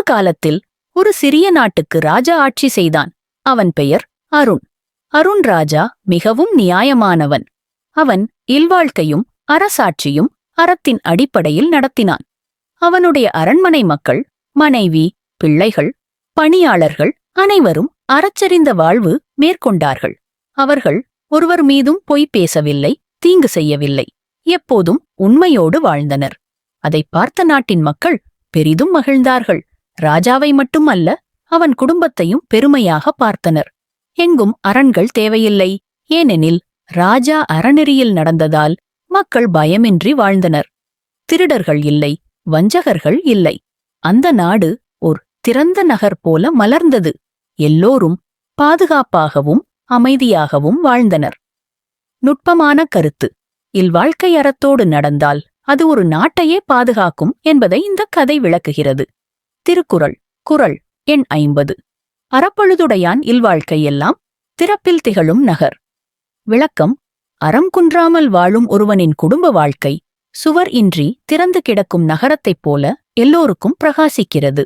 காலத்தில் ஒரு சிறிய நாட்டுக்கு ராஜா ஆட்சி செய்தான். அவன் பெயர் அருண். அருண் ராஜா மிகவும் நியாயமானவன். அவன் இல்வாழ்க்கையும் அரசாட்சியும் அறத்தின் அடிப்படையில் நடத்தினான். அவனுடைய அரண்மனை மக்கள், மனைவி, பிள்ளைகள், பணியாளர்கள் அனைவரும் அறச்சரிந்த வாழ்வு மேற்கொண்டார்கள். அவர்கள் ஒருவர் மீதும் பொய் பேசவில்லை, தீங்கு செய்யவில்லை. எப்போதும் உண்மையோடு வாழ்ந்தனர். அதை பார்த்த நாட்டின் மக்கள் பெரிதும் மகிழ்ந்தார்கள். ராஜாவை மட்டுமல்ல, அவன் குடும்பத்தையும் பெருமையாக பார்த்தனர். எங்கும் அரண்கள் தேவையில்லை. ஏனெனில் ராஜா அறநெறியில் நடந்ததால் மக்கள் பயமின்றி வாழ்ந்தனர். திருடர்கள் இல்லை, வஞ்சகர்கள் இல்லை. அந்த நாடு ஒரு திறந்த நகர் போல மலர்ந்தது. எல்லோரும் பாதுகாப்பாகவும் அமைதியாகவும் வாழ்ந்தனர். நுட்பமான கருத்து: இல்வாழ்க்கை அறத்தோடு நடந்தால் அது ஒரு நாட்டையே பாதுகாக்கும் என்பதை இந்த கதை விளக்குகிறது. திருக்குறள், குறள் எண் 50. அறப்பழுதுடையான் இல்வாழ்க்கையெல்லாம் திறப்பில் திகழும் நகர். விளக்கம்: அறம் குன்றாமல் வாழும் ஒருவனின் குடும்ப வாழ்க்கை சுவர் இன்றி திறந்து கிடக்கும் நகரத்தைப் போல எல்லோருக்கும் பிரகாசிக்கிறது.